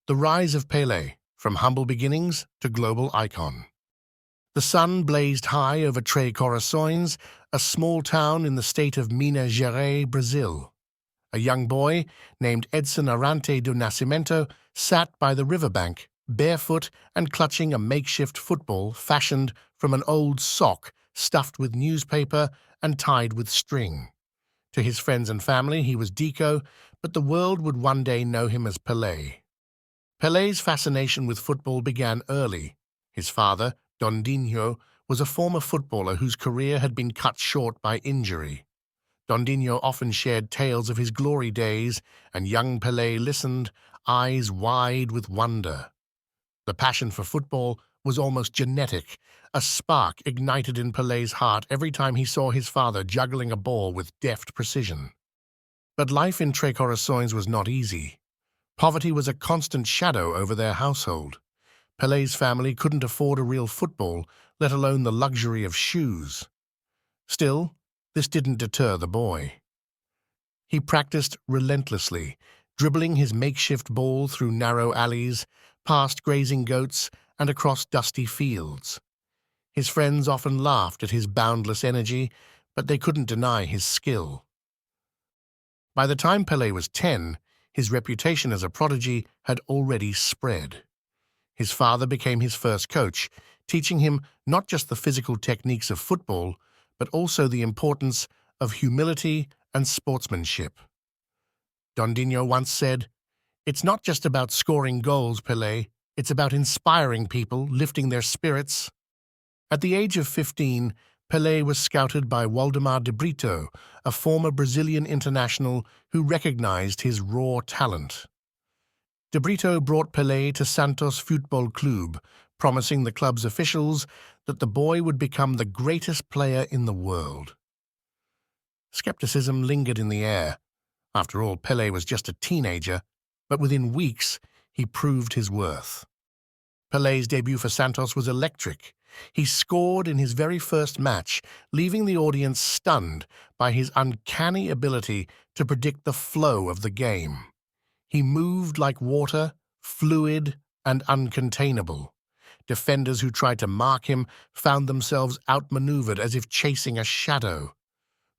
The rise of Pele, from humble beginnings to global icon. The sun blazed high over Três Corações, a small town in the state of Minas Gerais, Brazil. A young boy named Edson Arante do Nascimento sat by the riverbank, barefoot and clutching a makeshift football fashioned from an old sock stuffed with newspaper and tied with string. To his friends and family, he was Deco, but the world would one day know him as Pelé. Pelé's fascination with football began early. His father, Dondinho, was a former footballer whose career had been cut short by injury. Dondinho often shared tales of his glory days, and young Pelé listened, eyes wide with wonder. The passion for football was almost genetic. A spark ignited in Pelé's heart every time he saw his father juggling a ball with deft precision. But life in Três Corações was not easy. Poverty was a constant shadow over their household. Pelé's family couldn't afford a real football, let alone the luxury of shoes. Still, this didn't deter the boy. He practiced relentlessly, dribbling his makeshift ball through narrow alleys, past grazing goats, and across dusty fields. His friends often laughed at his boundless energy, but they couldn't deny his skill. By the time Pelé was 10, his reputation as a prodigy had already spread. His father became his first coach, teaching him not just the physical techniques of football, but also the importance of humility and sportsmanship. Dondinho once said, "It's not just about scoring goals, Pelé. It's about inspiring people, lifting their spirits." At the age of 15, Pelé was scouted by Waldemar de Brito, a former Brazilian international who recognized his raw talent. De Brito brought Pelé to Santos Futebol Clube, promising the club's officials that the boy would become the greatest player in the world. Skepticism lingered in the air. After all, Pelé was just a teenager, but within weeks he proved his worth. Pelé's debut for Santos was electric. He scored in his very first match, leaving the audience stunned by his uncanny ability to predict the flow of the game. He moved like water, fluid and uncontainable. Defenders who tried to mark him found themselves outmaneuvered as if chasing a shadow.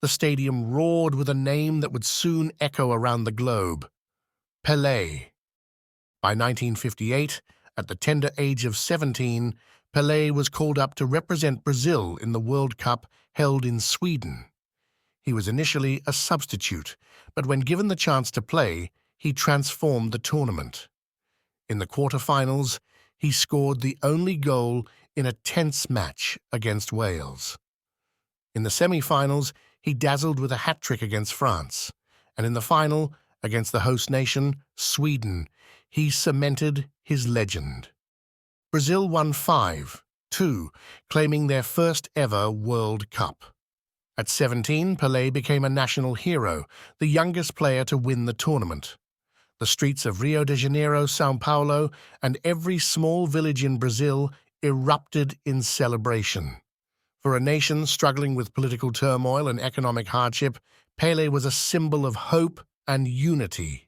The stadium roared with a name that would soon echo around the globe: Pelé. By 1958, at the tender age of 17, Pelé was called up to represent Brazil in the World Cup held in Sweden. He was initially a substitute, but when given the chance to play, he transformed the tournament. In the quarterfinals, he scored the only goal in a tense match against Wales. In the semi-finals, he dazzled with a hat-trick against France, and in the final, against the host nation, Sweden, he cemented his legend. Brazil won 5-2, claiming their first ever World Cup. At 17, Pelé became a national hero, the youngest player to win the tournament. The streets of Rio de Janeiro, São Paulo, and every small village in Brazil erupted in celebration. For a nation struggling with political turmoil and economic hardship, Pelé was a symbol of hope and unity.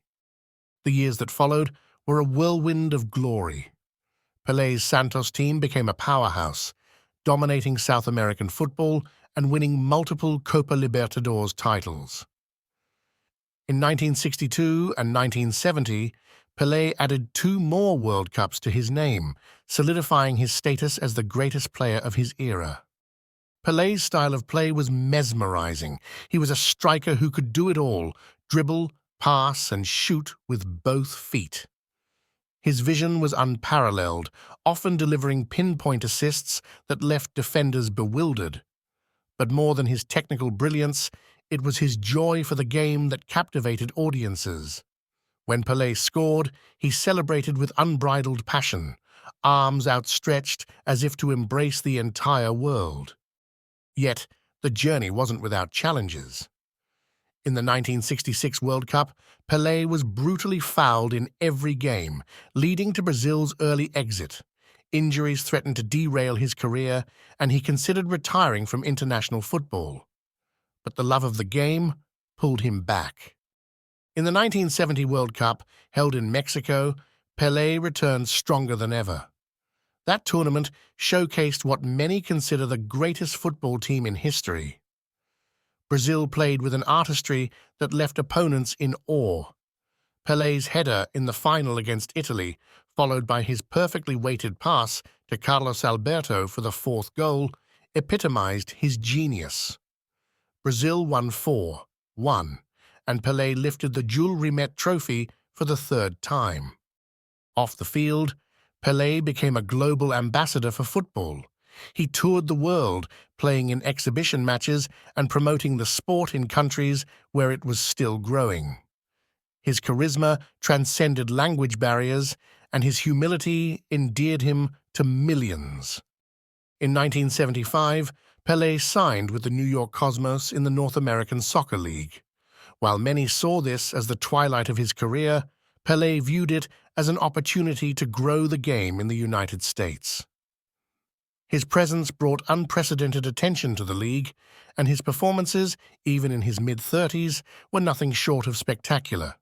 The years that followed were a whirlwind of glory. Pelé's Santos team became a powerhouse, dominating South American football and winning multiple Copa Libertadores titles. In 1962 and 1970, Pelé added 2 more World Cups to his name, solidifying his status as the greatest player of his era. Pelé's style of play was mesmerizing. He was a striker who could do it all: dribble, pass, and shoot with both feet. His vision was unparalleled, often delivering pinpoint assists that left defenders bewildered. But more than his technical brilliance, it was his joy for the game that captivated audiences. When Pelé scored, he celebrated with unbridled passion, arms outstretched as if to embrace the entire world. Yet, the journey wasn't without challenges. In the 1966 World Cup, Pelé was brutally fouled in every game, leading to Brazil's early exit. Injuries threatened to derail his career, and he considered retiring from international football. But the love of the game pulled him back. In the 1970 World Cup, held in Mexico, Pelé returned stronger than ever. That tournament showcased what many consider the greatest football team in history. Brazil played with an artistry that left opponents in awe. Pelé's header in the final against Italy, followed by his perfectly weighted pass to Carlos Alberto for the fourth goal, epitomized his genius. Brazil won 4-1, and Pelé lifted the Jules Rimet trophy for the third time. Off the field, Pelé became a global ambassador for football. He toured the world, playing in exhibition matches and promoting the sport in countries where it was still growing. His charisma transcended language barriers, and his humility endeared him to millions. In 1975, Pelé signed with the New York Cosmos in the North American Soccer League. While many saw this as the twilight of his career, Pelé viewed it as an opportunity to grow the game in the United States. His presence brought unprecedented attention to the league, and his performances, even in his mid-30s, were nothing short of spectacular.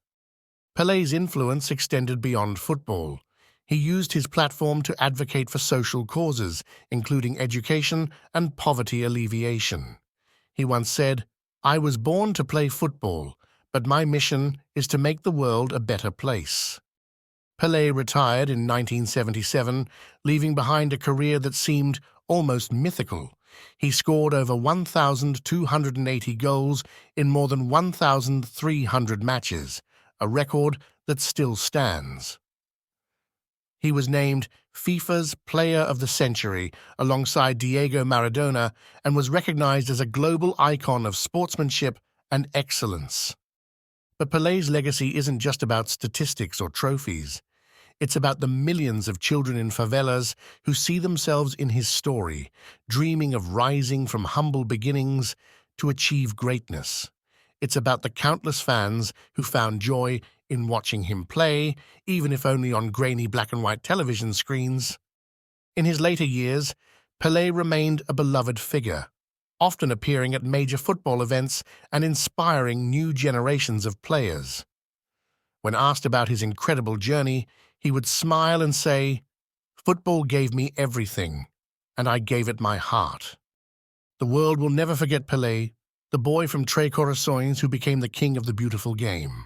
Pelé's influence extended beyond football. He used his platform to advocate for social causes, including education and poverty alleviation. He once said, "I was born to play football, but my mission is to make the world a better place." Pelé retired in 1977, leaving behind a career that seemed almost mythical. He scored over 1,280 goals in more than 1,300 matches, a record that still stands. He was named FIFA's Player of the Century alongside Diego Maradona and was recognized as a global icon of sportsmanship and excellence. But Pelé's legacy isn't just about statistics or trophies. It's about the millions of children in favelas who see themselves in his story, dreaming of rising from humble beginnings to achieve greatness. It's about the countless fans who found joy in watching him play, even if only on grainy black-and-white television screens. In his later years, Pelé remained a beloved figure, often appearing at major football events and inspiring new generations of players. When asked about his incredible journey, he would smile and say, "Football gave me everything, and I gave it my heart." The world will never forget Pelé, the boy from Três Corações who became the king of the beautiful game.